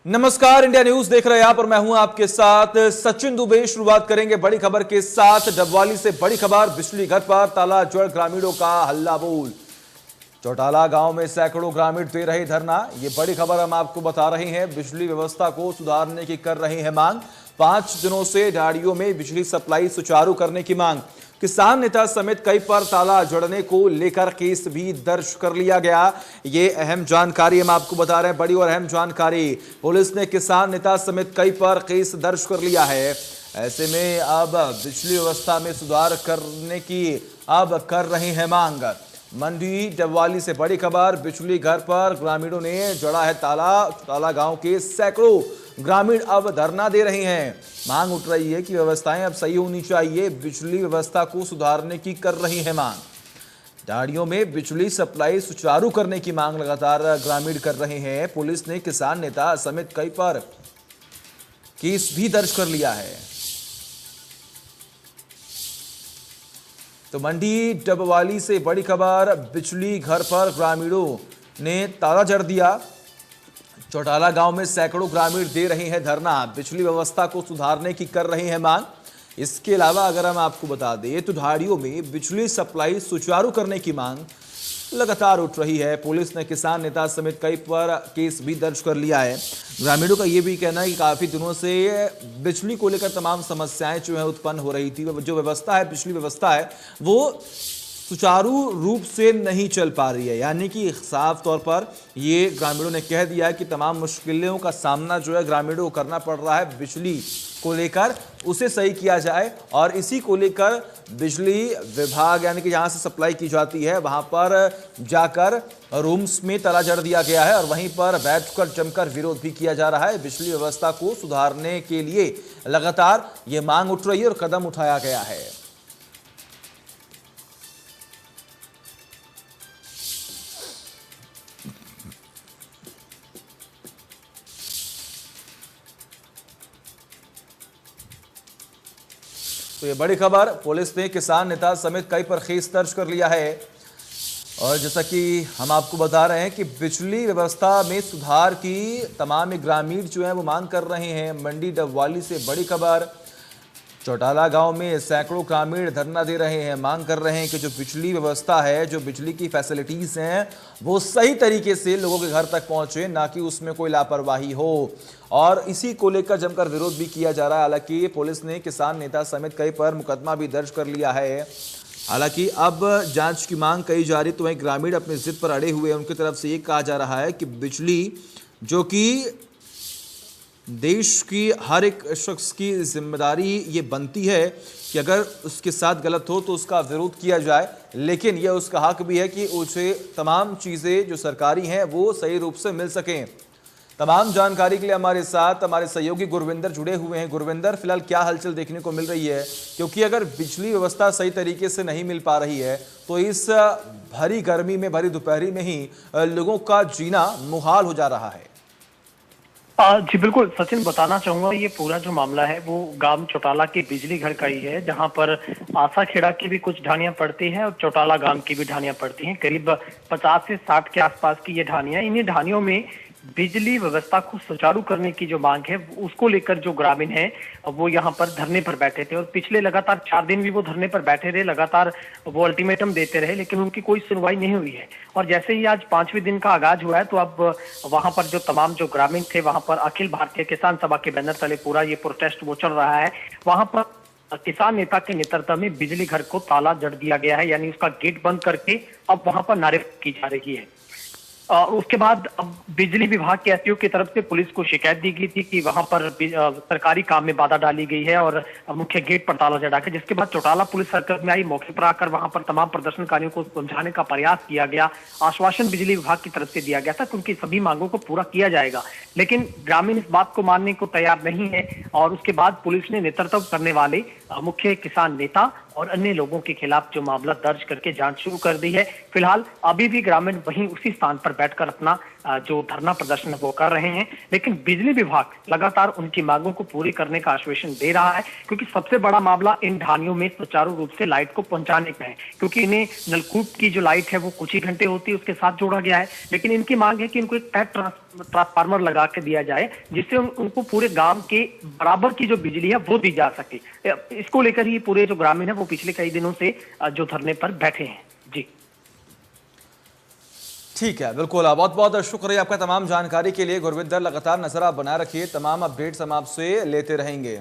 नमस्कार, India news देख रहे हैं आप और मैं हूं आपके साथ सचिन दुबे। शुरुआत करेंगे बड़ी खबर के साथ। डबवाली से बड़ी खबर, बिजली घर पर ताला जड़ ग्रामीणों का हल्ला बोल। चौटाला गांव में सैकड़ों ग्रामीण दे रहे धरना। ये बड़ी खबर हम आपको बता रहे हैं। बिजली व्यवस्था को सुधारने की कर रहे हैं मांग। 5 दिनों से ढाड़ियों में बिजली सप्लाई सुचारू करने की मांग। किसान नेता समेत कई पर ताला जड़ने को लेकर केस भी दर्ज कर लिया गया। ये अहम जानकारी हम आपको बता रहे हैं, बड़ी और अहम जानकारी। पुलिस ने किसान नेता समेत कई पर केस दर्ज कर लिया है। ऐसे में अब बिजली व्यवस्था में सुधार करने की अब कर रहे हैं मांग। मंडी डबवाली से बड़ी खबर, बिजली घर पर ग्रामीणों ने जड़ा है ताला। चौटाला गांव के सैकड़ों ग्रामीण अब धरना दे रहे हैं। मांग उठ रही है कि व्यवस्थाएं अब सही होनी चाहिए। बिजली व्यवस्था को सुधारने की कर रही है मांग। ढाड़ियों में बिजली सप्लाई सुचारू करने की मांग लगातार ग्रामीण कर रहे हैं। पुलिस ने किसान नेता समेत कई पर केस भी दर्ज कर लिया है। तो मंडी डबवाली से बड़ी खबर, बिजली घर पर ग्रामीणों ने ताला जड़ दिया। चौटाला गांव में सैकड़ों ग्रामीण दे रहे हैं धरना। बिजली व्यवस्था को सुधारने की कर रहे हैं मांग। इसके अलावा अगर हम आपको बता दें तो ढाड़ियों में बिजली सप्लाई सुचारू करने की मांग लगातार उठ रही है। पुलिस ने किसान नेता समेत कई पर केस भी दर्ज कर लिया है। ग्रामीणों का यह भी कहना है कि काफी दिनों से बिजली को लेकर तमाम समस्याएं जो है उत्पन्न हो रही थी। जो व्यवस्था है, बिजली व्यवस्था है, वो सुचारू रूप से नहीं चल पा रही है। यानी कि साफ तौर पर ये ग्रामीणों ने कह दिया है कि तमाम मुश्किलों का सामना जो है ग्रामीणों को करना पड़ रहा है। बिजली को लेकर उसे सही किया जाए और इसी को लेकर बिजली विभाग यानी कि जहां से सप्लाई की जाती है वहां पर जाकर रूम्स में ताला जड़ दिया गया है और वहीं पर बैठकर जमकर विरोध भी किया जा रहा है। बिजली व्यवस्था को सुधारने के लिए लगातार ये मांग उठ रही है और कदम उठाया गया है। तो ये बड़ी खबर, पुलिस ने किसान नेता समेत कई पर केस दर्ज कर लिया है। और जैसा कि हम आपको बता रहे हैं कि बिजली व्यवस्था में सुधार की तमाम ग्रामीण जो है वो मांग कर रहे हैं। मंडी डबवाली से बड़ी खबर, चौटाला गांव में सैकड़ों ग्रामीण धरना दे रहे हैं। मांग कर रहे हैं कि जो बिजली व्यवस्था है, जो बिजली की फैसिलिटीज हैं, वो सही तरीके से लोगों के घर तक पहुंचे, ना कि उसमें कोई लापरवाही हो। और इसी को लेकर जमकर विरोध भी किया जा रहा है। हालांकि पुलिस ने किसान नेता समेत कई पर मुकदमा भी दर्ज कर लिया है। हालांकि अब जांच की मांग कही जा रही, तो वहीं ग्रामीण अपनी जिद पर अड़े हुए हैं। उनकी तरफ से ये कहा जा रहा है कि बिजली जो कि देश की हर एक शख्स की जिम्मेदारी ये बनती है कि अगर उसके साथ गलत हो तो उसका विरोध किया जाए, लेकिन यह उसका हक भी है कि उसे तमाम चीज़ें जो सरकारी हैं वो सही रूप से मिल सकें। तमाम जानकारी के लिए हमारे साथ हमारे सहयोगी गुरविंदर जुड़े हुए हैं। गुरविंदर, फिलहाल क्या हलचल देखने को मिल रही है? क्योंकि अगर बिजली व्यवस्था सही तरीके से नहीं मिल पा रही है तो इस भरी गर्मी में, भरी दोपहरी में ही लोगों का जीना मुहाल हो जा रहा है। जी बिल्कुल सचिन, बताना चाहूंगा ये पूरा जो मामला है वो गांव चौटाला के बिजली घर का ही है, जहां पर आसाखेड़ा की भी कुछ ढानियां पड़ती हैं और चौटाला गांव की भी ढानियां पड़ती हैं। करीब 50 से 60 के आसपास की ये ढानियां। इन्हीं ढानियों में बिजली व्यवस्था को सुचारू करने की जो मांग है उसको लेकर जो ग्रामीण है वो यहाँ पर धरने पर बैठे थे और पिछले लगातार 4 दिन भी वो धरने पर बैठे रहे। लगातार वो अल्टीमेटम देते रहे, लेकिन उनकी कोई सुनवाई नहीं हुई है। और जैसे ही आज 5वें दिन का आगाज हुआ है तो अब वहां पर जो तमाम जो ग्रामीण थे वहां पर अखिल भारतीय किसान सभा के बैनर तले पूरा ये प्रोटेस्ट वो चल रहा है। वहां पर किसान नेता के नेतृत्व में बिजली घर को ताला जड़ दिया गया है, यानी उसका गेट बंद करके अब वहां पर नारेबाजी की जा रही है। उसके बाद अब बिजली विभाग के एसडीओ की तरफ से पुलिस को शिकायत दी गई थी कि वहां पर सरकारी काम में बाधा डाली गई है और मुख्य गेट पर ताला जड़ा के, जिसके बाद चौटाला पुलिस हरकत में आई। मौके पर आकर वहां पर तमाम प्रदर्शनकारियों को समझाने का प्रयास किया गया। आश्वासन बिजली विभाग की तरफ से दिया गया था कि उनकी सभी मांगों को पूरा किया जाएगा, लेकिन ग्रामीण इस बात को मानने को तैयार नहीं है। और उसके बाद पुलिस ने नेतृत्व करने वाले मुख्य किसान नेता और अन्य लोगों के खिलाफ जो मामला दर्ज करके जांच शुरू कर दी है। फिलहाल अभी भी ग्रामीण वहीं उसी स्थान पर बैठकर अपना जो धरना प्रदर्शन वो कर रहे हैं, लेकिन बिजली विभाग लगातार उनकी मांगों को पूरी करने का आश्वासन दे रहा है, क्योंकि सबसे बड़ा मामला इन ढानियों में सुचारू रूप से लाइट को पहुंचाने का है। क्योंकि इन्हें नलकूप की जो लाइट है वो कुछ ही घंटे होती है, उसके साथ जोड़ा गया है, लेकिन इनकी मांग है कि इनको एक तय ट्रांसफार्मर लगा के दिया जाए, जिससे उनको पूरे गांव के बराबर की जो बिजली है वो दी जा सके। इसको लेकर ही पूरे जो ग्रामीण है वो पिछले कई दिनों से जो धरने पर बैठे हैं। जी ठीक है, बिल्कुल। बहुत बहुत शुक्रिया आपका तमाम जानकारी के लिए गुरविंदर। लगातार नजर आप बनाए रखिए, तमाम अपडेट्स हम आपसे लेते रहेंगे।